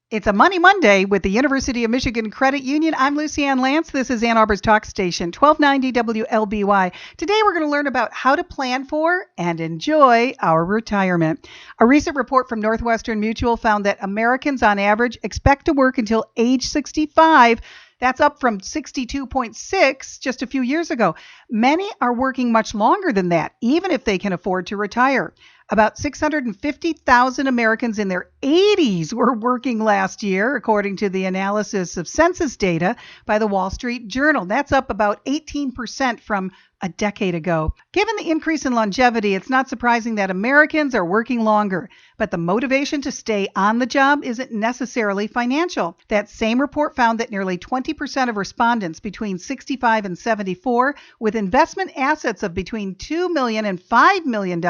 It's a Money Monday with the University of Michigan Credit Union. I'm Lucy Ann Lance. This is Ann Arbor's Talk Station, 1290 WLBY. Today we're going to learn about how to plan for and enjoy our retirement. A recent report from Northwestern Mutual found that Americans on average expect to work until age 65. That's up from 62.6 just a few years ago. Many are working much longer than that, even if they can afford to retire. About 650,000 Americans in their 80s were working last year, according to the analysis of census data by the Wall Street Journal. That's up about 18% from a decade ago. Given the increase in longevity, it's not surprising that Americans are working longer, but the motivation to stay on the job isn't necessarily financial. That same report found that nearly 20% of respondents between 65 and 74 with investment assets of between $2 million and $5 million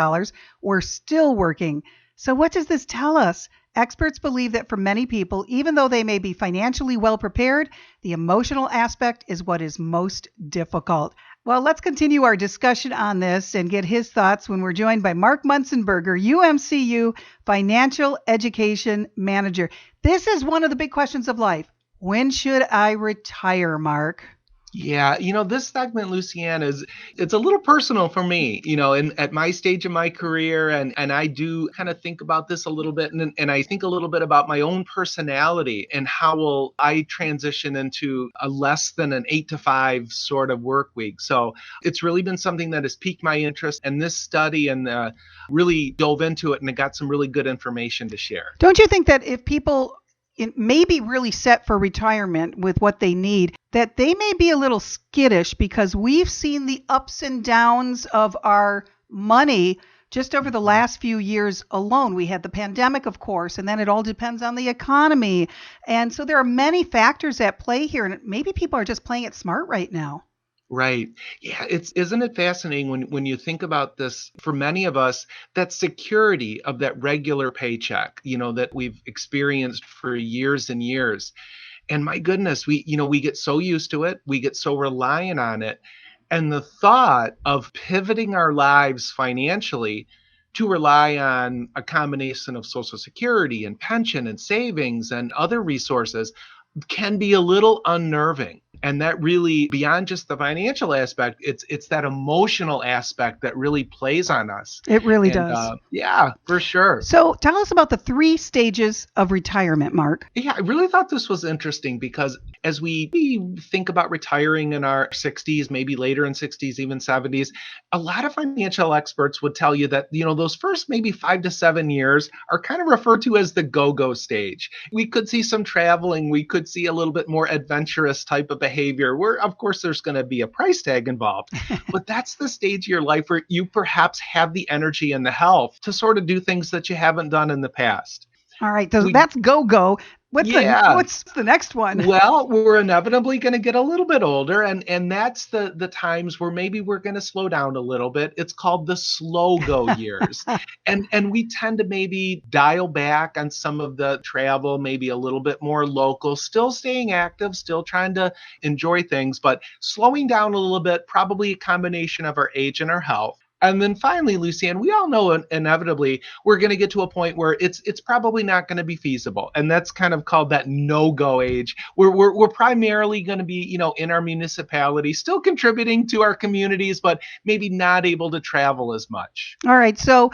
were still working. So what does this tell us? Experts believe that for many people, even though they may be financially well prepared, the emotional aspect is what is most difficult. Well, let's continue our discussion on this and get his thoughts when we're joined by Mark Munzenberger, UMCU Financial Education Manager. This is one of the big questions of life. When should I retire, Mark? Yeah, this segment, Lucianne, it's a little personal for me, at my stage of my career. And I do kind of think about this a little bit. And I think a little bit about my own personality and how will I transition into a less than an 8 to 5 sort of work week. So it's really been something that has piqued my interest. And this study and really dove into it and I got some really good information to share. Don't you think that if people may be really set for retirement with what they need, that they may be a little skittish because we've seen the ups and downs of our money just over the last few years alone? We had the pandemic, of course, and then it all depends on the economy. And so there are many factors at play here, and maybe people are just playing it smart right now. Right. Yeah. Isn't it fascinating when you think about this, for many of us, that security of that regular paycheck, that we've experienced for years and years. And my goodness, we get so used to it. We get so reliant on it. And the thought of pivoting our lives financially to rely on a combination of Social Security and pension and savings and other resources can be a little unnerving. And that really, beyond just the financial aspect, it's that emotional aspect that really plays on us. It really does. Yeah, for sure. So tell us about the 3 stages of retirement, Mark. Yeah, I really thought this was interesting because as we think about retiring in our 60s, maybe later in 60s, even 70s, a lot of financial experts would tell you that, those first maybe 5 to 7 years are kind of referred to as the go-go stage. We could see some traveling. We could see a little bit more adventurous type of behavior where, of course, there's going to be a price tag involved. But that's the stage of your life where you perhaps have the energy and the health to sort of do things that you haven't done in the past. All right, so that's go-go. What's the next one? Well, we're inevitably going to get a little bit older, and that's the times where maybe we're going to slow down a little bit. It's called the slow go years. and we tend to maybe dial back on some of the travel, maybe a little bit more local, still staying active, still trying to enjoy things, but slowing down a little bit, probably a combination of our age and our health. And then finally, Lucianne, we all know inevitably we're going to get to a point where it's probably not going to be feasible. And that's kind of called that no-go age, where we're primarily going to be, in our municipality, still contributing to our communities, but maybe not able to travel as much. All right. So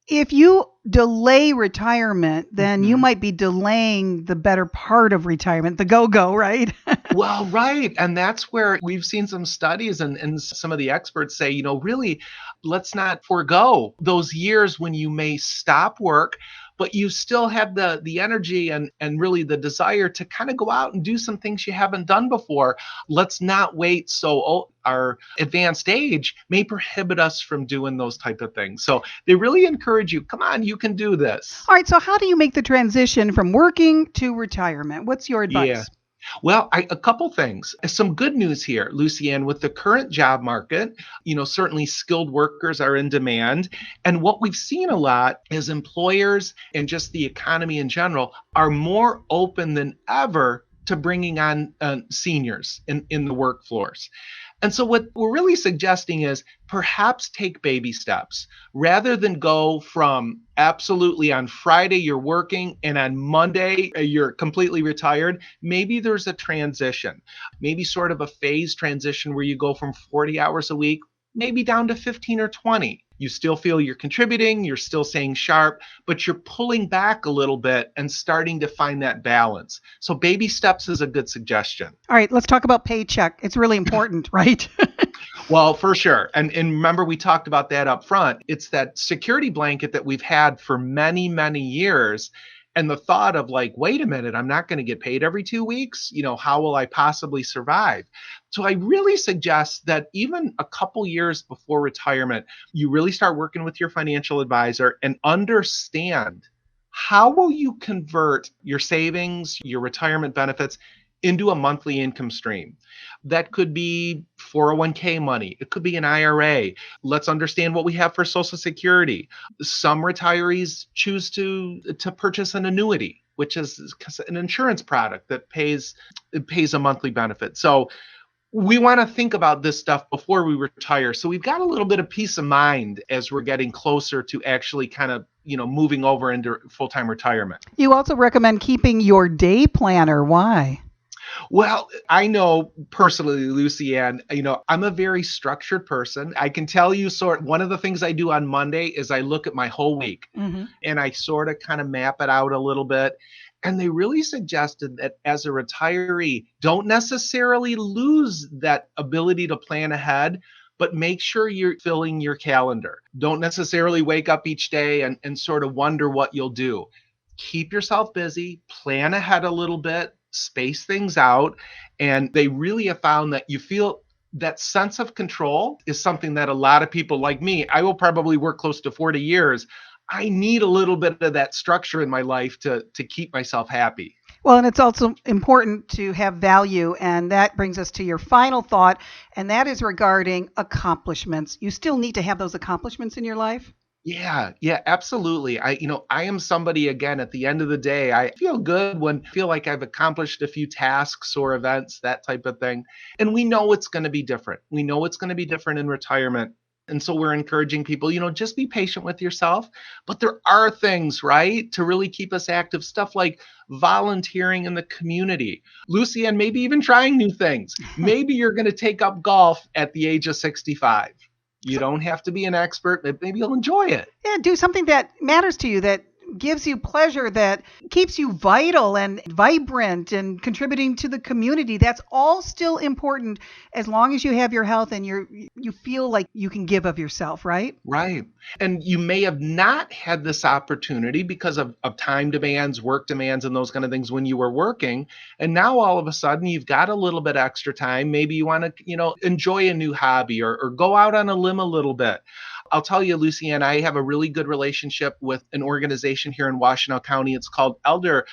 if you delay retirement, then you might be delaying the better part of retirement, the go-go, right? Well, right. And that's where we've seen some studies and some of the experts say, really, let's not forego those years when you may stop work, but you still have the energy and really the desire to kind of go out and do some things you haven't done before. Let's not wait so our advanced age may prohibit us from doing those type of things. So they really encourage you, come on, you can do this. All right. So how do you make the transition from working to retirement? What's your advice? Yeah. Well, a couple things. Some good news here, Lucianne, with the current job market, certainly skilled workers are in demand. And what we've seen a lot is employers and just the economy in general are more open than ever to bringing on seniors in the workforce. And so what we're really suggesting is perhaps take baby steps rather than go from absolutely on Friday you're working and on Monday you're completely retired. Maybe there's a transition, maybe sort of a phase transition where you go from 40 hours a week, maybe down to 15 or 20. You still feel you're contributing, you're still staying sharp, but you're pulling back a little bit and starting to find that balance. So baby steps is a good suggestion. All right, let's talk about paycheck. It's really important, right? Well, for sure. And remember, we talked about that up front. It's that security blanket that we've had for many, many years. And the thought of like, wait a minute, I'm not going to get paid every 2 weeks. How will I possibly survive? So I really suggest that even a couple years before retirement, you really start working with your financial advisor and understand how will you convert your savings, your retirement benefits into a monthly income stream. That could be 401k money. It could be an IRA. Let's understand what we have for Social Security. Some retirees choose to purchase an annuity, which is an insurance product that pays a monthly benefit. So we want to think about this stuff before we retire. So we've got a little bit of peace of mind as we're getting closer to actually kind of, moving over into full-time retirement. You also recommend keeping your day planner. Why? Well, I know personally, Lucy Ann, I'm a very structured person. I can tell you one of the things I do on Monday is I look at my whole week and I sort of kind of map it out a little bit. And they really suggested that as a retiree, don't necessarily lose that ability to plan ahead, but make sure you're filling your calendar. Don't necessarily wake up each day and sort of wonder what you'll do. Keep yourself busy, plan ahead a little bit, space things out. And they really have found that you feel that sense of control is something that a lot of people like me, I will probably work close to 40 years. I need a little bit of that structure in my life to keep myself happy. Well, and it's also important to have value. And that brings us to your final thought. And that is regarding accomplishments. You still need to have those accomplishments in your life. Yeah, absolutely. I am somebody, again, at the end of the day, I feel good when I feel like I've accomplished a few tasks or events, that type of thing. And we know it's going to be different. We know it's going to be different in retirement. And so we're encouraging people, just be patient with yourself. But there are things, right, to really keep us active. Stuff like volunteering in the community. Lucy Ann, maybe even trying new things. Maybe you're going to take up golf at the age of 65. You don't have to be an expert, but maybe you'll enjoy it. Yeah, do something that matters to you, that gives you pleasure, that keeps you vital and vibrant and contributing to the community. That's all still important as long as you have your health and you feel like you can give of yourself, right? Right. And you may have not had this opportunity because of time demands, work demands, and those kind of things when you were working. And now all of a sudden you've got a little bit extra time. Maybe you want to, enjoy a new hobby or go out on a limb a little bit. I'll tell you, Lucy Ann, I have a really good relationship with an organization here in Washtenaw County. It's called Elder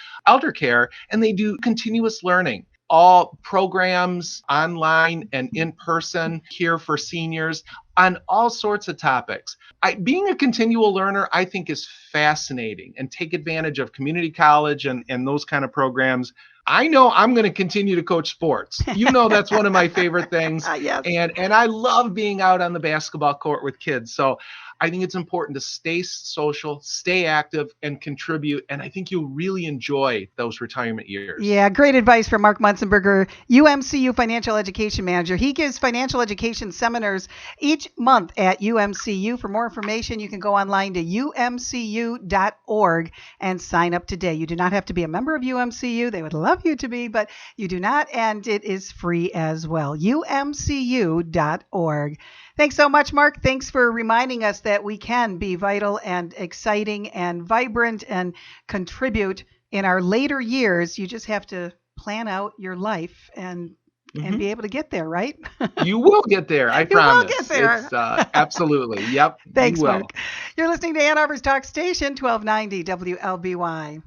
Care, and they do continuous learning. All programs online and in person here for seniors on all sorts of topics. Being a continual learner, I think, is fascinating, and take advantage of community college and those kind of programs. I know I'm going to continue to coach sports. That's one of my favorite things. Yes. And I love being out on the basketball court with kids. So I think it's important to stay social, stay active, and contribute. And I think you'll really enjoy those retirement years. Yeah, great advice from Mark Munzenberger, UMCU Financial Education Manager. He gives financial education seminars each month at UMCU. For more information, you can go online to umcu.org and sign up today. You do not have to be a member of UMCU. They would love you to be, but you do not, and it is free as well. umcu.org. Thanks so much, Mark. Thanks for reminding us that we can be vital and exciting and vibrant and contribute in our later years. You just have to plan out your life and be able to get there, right? You will get there. I promise. You will get there. It's, absolutely. Yep. Thanks, you will. Mark. You're listening to Ann Arbor's Talk Station, 1290 WLBY.